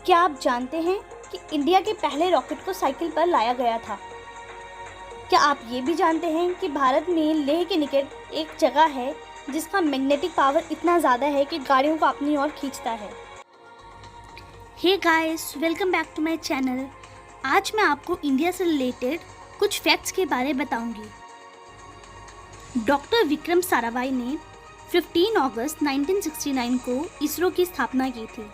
क्या आप जानते हैं कि इंडिया के पहले रॉकेट को साइकिल पर लाया गया था? क्या आप ये भी जानते हैं कि भारत में लेह के निकट एक जगह है जिसका मैग्नेटिक पावर इतना ज़्यादा है कि गाड़ियों को अपनी ओर खींचता है। Hey guys, welcome back to my channel. आज मैं आपको इंडिया से रिलेटेड कुछ फैक्ट्स के बारे में बताऊंगी। डॉक्टर विक्रम साराभाई ने 15 अगस्त 1969 को इसरो की स्थापना की थी।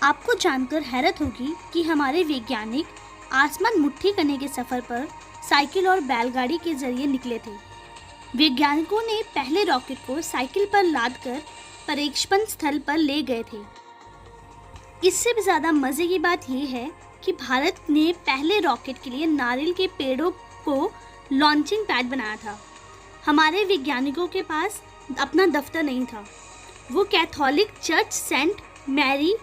आपको जानकर हैरत होगी कि हमारे वैज्ञानिक आसमान मुट्ठी करने के सफ़र पर साइकिल और बैलगाड़ी के जरिए निकले थे। वैज्ञानिकों ने पहले रॉकेट को साइकिल पर लादकर परीक्षण स्थल पर ले गए थे। इससे भी ज़्यादा मज़े की बात यह है कि भारत ने पहले रॉकेट के लिए नारियल के पेड़ों को लॉन्चिंग पैड बनाया था। हमारे वैज्ञानिकों के पास अपना दफ्तर नहीं था। वो कैथोलिक चर्च सेंट मैरी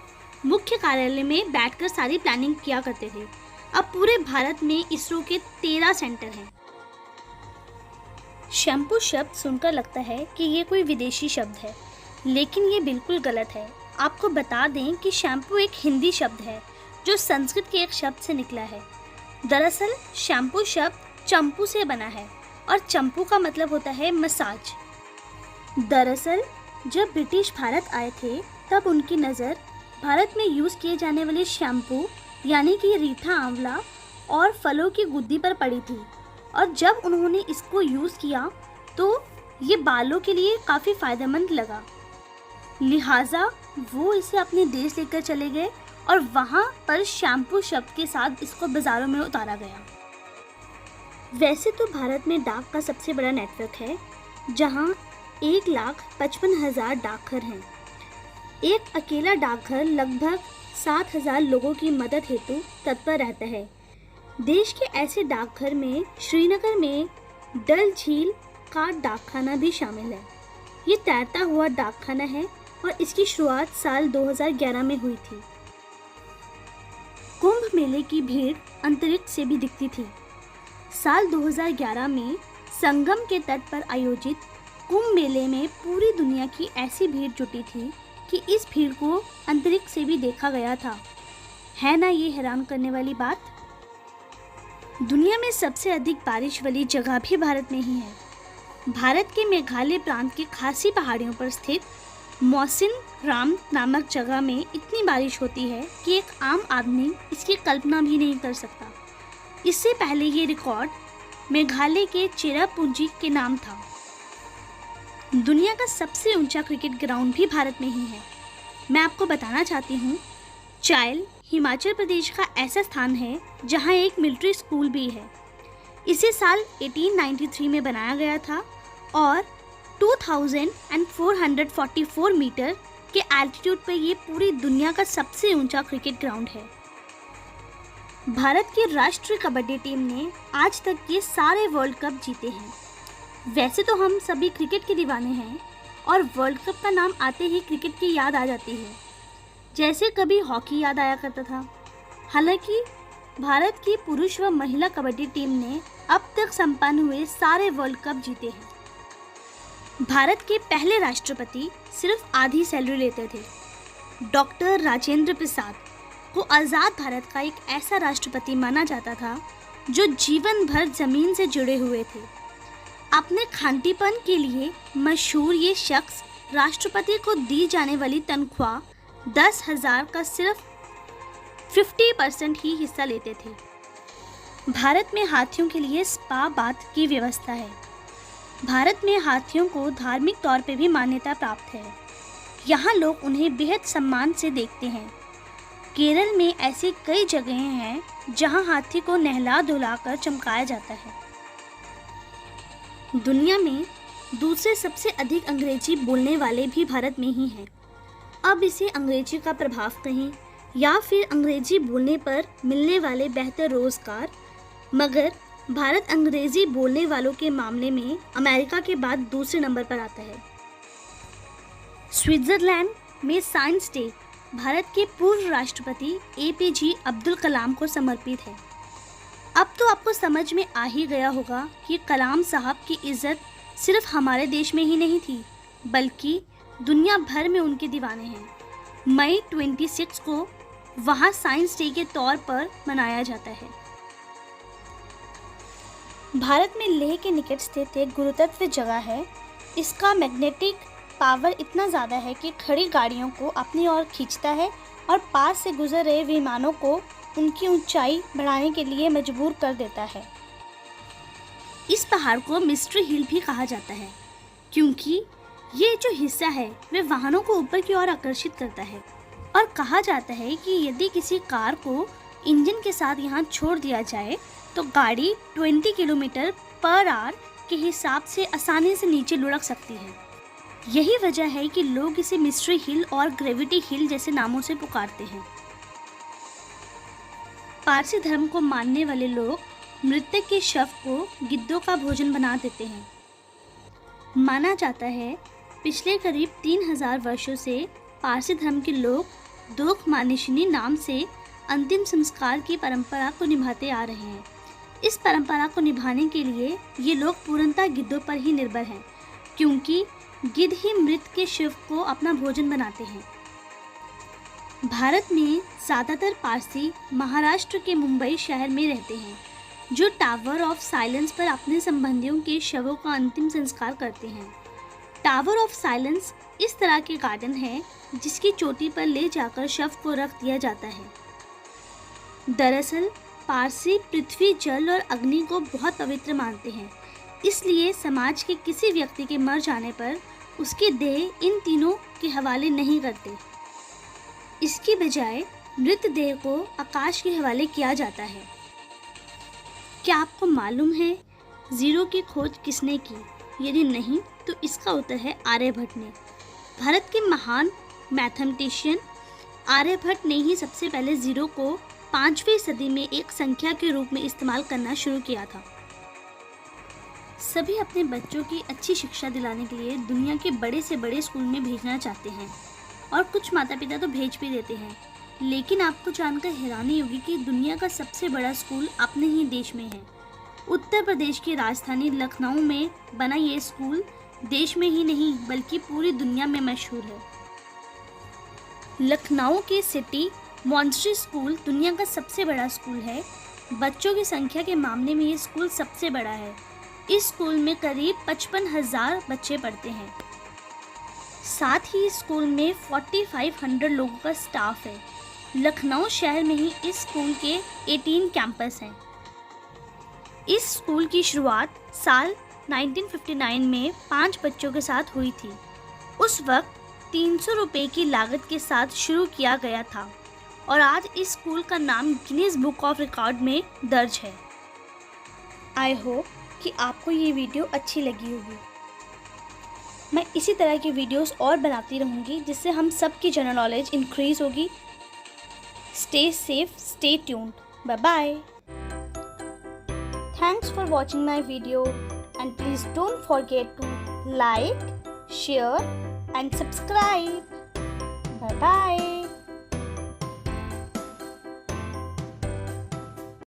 मुख्य कार्यालय में बैठकर सारी प्लानिंग किया करते थे। अब पूरे भारत में इसरो के 13 सेंटर हैं। शैम्पू शब्द सुनकर लगता है कि ये कोई विदेशी शब्द है, लेकिन ये बिल्कुल गलत है। आपको बता दें कि शैम्पू एक हिंदी शब्द है जो संस्कृत के एक शब्द से निकला है। दरअसल शैम्पू शब्द चंपू से बना है और चंपू का मतलब होता है मसाज। दरअसल जब ब्रिटिश भारत आए थे तब उनकी नज़र भारत में यूज़ किए जाने वाले शैम्पू यानी कि रीठा आंवला और फलों की गुद्दी पर पड़ी थी, और जब उन्होंने इसको यूज़ किया तो ये बालों के लिए काफ़ी फ़ायदेमंद लगा। लिहाजा वो इसे अपने देश लेकर चले गए और वहाँ पर शैम्पू शब्द के साथ इसको बाज़ारों में उतारा गया। वैसे तो भारत में डाक का सबसे बड़ा नेटवर्क है, जहाँ 1,55,000 डाकघर हैं। एक अकेला डाकघर लगभग 7,000 लोगों की मदद हेतु तत्पर रहता है। देश के ऐसे डाकघर में श्रीनगर में डल झील का डाकखाना भी शामिल है। ये तैरता हुआ डाकखाना है और इसकी शुरुआत साल 2011 में हुई थी। कुंभ मेले की भीड़ अंतरिक्ष से भी दिखती थी। साल 2011 में संगम के तट पर आयोजित कुंभ मेले में पूरी दुनिया की ऐसी भीड़ जुटी थी कि इस भीड़ को अंतरिक्ष से भी देखा गया था। है ना ये हैरान करने वाली बात? दुनिया में सबसे अधिक बारिश वाली जगह भी भारत में ही है। भारत के मेघालय प्रांत की खासी पहाड़ियों पर स्थित मौसिन राम नामक जगह में इतनी बारिश होती है कि एक आम आदमी इसकी कल्पना भी नहीं कर सकता। इससे पहले ये रिकॉर्ड मेघालय के चेरापूंजी के नाम था। दुनिया का सबसे ऊंचा क्रिकेट ग्राउंड भी भारत में ही है। मैं आपको बताना चाहती हूँ, चायल हिमाचल प्रदेश का ऐसा स्थान है जहाँ एक मिलिट्री स्कूल भी है। इसे साल 1893 में बनाया गया था और 2444 मीटर के एल्टीट्यूड पर ये पूरी दुनिया का सबसे ऊंचा क्रिकेट ग्राउंड है। भारत की राष्ट्रीय कबड्डी टीम ने आज तक ये सारे वर्ल्ड कप जीते हैं। वैसे तो हम सभी क्रिकेट के दीवाने हैं और वर्ल्ड कप का नाम आते ही क्रिकेट की याद आ जाती है, जैसे कभी हॉकी याद आया करता था। हालांकि भारत की पुरुष व महिला कबड्डी टीम ने अब तक संपन्न हुए सारे वर्ल्ड कप जीते हैं। भारत के पहले राष्ट्रपति सिर्फ आधी सैलरी लेते थे। डॉक्टर राजेंद्र प्रसाद को आज़ाद भारत का एक ऐसा राष्ट्रपति माना जाता था जो जीवन भर जमीन से जुड़े हुए थे। अपने खांटीपन के लिए मशहूर ये शख्स राष्ट्रपति को दी जाने वाली तनख्वाह 10,000 का सिर्फ 50% ही हिस्सा लेते थे। भारत में हाथियों के लिए स्पा बाथ की व्यवस्था है। भारत में हाथियों को धार्मिक तौर पे भी मान्यता प्राप्त है। यहाँ लोग उन्हें बेहद सम्मान से देखते हैं। केरल में ऐसी कई जगहें हैं जहाँ हाथी को नहला धुलाकर चमकाया जाता है। दुनिया में दूसरे सबसे अधिक अंग्रेजी बोलने वाले भी भारत में ही हैं। अब इसे अंग्रेजी का प्रभाव कहें या फिर अंग्रेजी बोलने पर मिलने वाले बेहतर रोज़गार, मगर भारत अंग्रेजी बोलने वालों के मामले में अमेरिका के बाद दूसरे नंबर पर आता है। स्विट्ज़रलैंड में साइंस डे भारत के पूर्व राष्ट्रपति APJ अब्दुल कलाम को समर्पित है। अब तो आपको समझ में आ ही गया होगा कि कलाम साहब की इज्जत सिर्फ हमारे देश में ही नहीं थी, बल्कि दुनिया भर में उनके दीवाने हैं। मई 26 को वहाँ साइंस डे के तौर पर मनाया जाता है। भारत में लेह के निकट स्थित एक गुरुत्व जगह है। इसका मैग्नेटिक पावर इतना ज़्यादा है कि खड़ी गाड़ियों को अपनी ओर खींचता है और पास से गुजर रहे विमानों को उनकी ऊंचाई बढ़ाने के लिए मजबूर कर देता है। इस पहाड़ को मिस्ट्री हिल भी कहा जाता है क्योंकि ये जो हिस्सा है वे वाहनों को ऊपर की ओर आकर्षित करता है और कहा जाता है कि यदि किसी कार को इंजन के साथ यहाँ छोड़ दिया जाए तो गाड़ी 20 किलोमीटर पर आवर के हिसाब से आसानी से नीचे लुढ़क सकती है। यही वजह है कि लोग इसे मिस्ट्री हिल और ग्रेविटी हिल जैसे नामों से पुकारते हैं। पारसी धर्म को मानने वाले लोग मृतक के शव को गिद्धों का भोजन बना देते हैं। माना जाता है पिछले करीब 3000 वर्षों से पारसी धर्म के लोग दोख मानिशिनी नाम से अंतिम संस्कार की परंपरा को निभाते आ रहे हैं। इस परंपरा को निभाने के लिए ये लोग पूर्णतः गिद्धों पर ही निर्भर हैं क्योंकि गिद्ध ही मृत के शिव को अपना भोजन बनाते हैं। भारत में ज़्यादातर पारसी महाराष्ट्र के मुंबई शहर में रहते हैं जो टावर ऑफ साइलेंस पर अपने संबंधियों के शवों का अंतिम संस्कार करते हैं। टावर ऑफ साइलेंस इस तरह के गार्डन है जिसकी चोटी पर ले जाकर शव को रख दिया जाता है। दरअसल पारसी पृथ्वी, जल और अग्नि को बहुत पवित्र मानते हैं, इसलिए समाज के किसी व्यक्ति के मर जाने पर उसकी देह इन तीनों के हवाले नहीं करते। इसकी बजाय मृतदेह को आकाश के हवाले किया जाता है। क्या आपको मालूम है जीरो की खोज किसने की? यदि नहीं तो इसका उत्तर है आर्यभट्ट ने। भारत के महान मैथमेटिशियन आर्यभट्ट ने ही सबसे पहले जीरो को 5वीं सदी में एक संख्या के रूप में इस्तेमाल करना शुरू किया था। सभी अपने बच्चों की अच्छी शिक्षा दिलाने के लिए दुनिया के बड़े से बड़े स्कूल में भेजना चाहते हैं और कुछ माता पिता तो भेज भी देते हैं, लेकिन आपको जानकर हैरानी होगी कि दुनिया का सबसे बड़ा स्कूल अपने ही देश में है। उत्तर प्रदेश की राजधानी लखनऊ में बना ये स्कूल देश में ही नहीं बल्कि पूरी दुनिया में मशहूर है। लखनऊ के सिटी मॉन्टेसरी स्कूल दुनिया का सबसे बड़ा स्कूल है। बच्चों की संख्या के मामले में ये स्कूल सबसे बड़ा है। इस स्कूल में करीब 55,000 बच्चे पढ़ते हैं। साथ ही इस स्कूल में 4500 लोगों का स्टाफ है। लखनऊ शहर में ही इस स्कूल के 18 कैंपस हैं। इस स्कूल की शुरुआत साल 1959 में 5 बच्चों के साथ हुई थी। उस वक्त 300 रुपये की लागत के साथ शुरू किया गया था और आज इस स्कूल का नाम गिनीज बुक ऑफ रिकॉर्ड में दर्ज है। आई होप कि आपको ये वीडियो अच्छी लगी होगी। मैं इसी तरह की वीडियोस और बनाती रहूँगी जिससे हम सब की जनरल नॉलेज इंक्रीज़ होगी। Stay safe, stay tuned, bye bye. Thanks for watching my video and please don't forget to like, share and subscribe. Bye bye.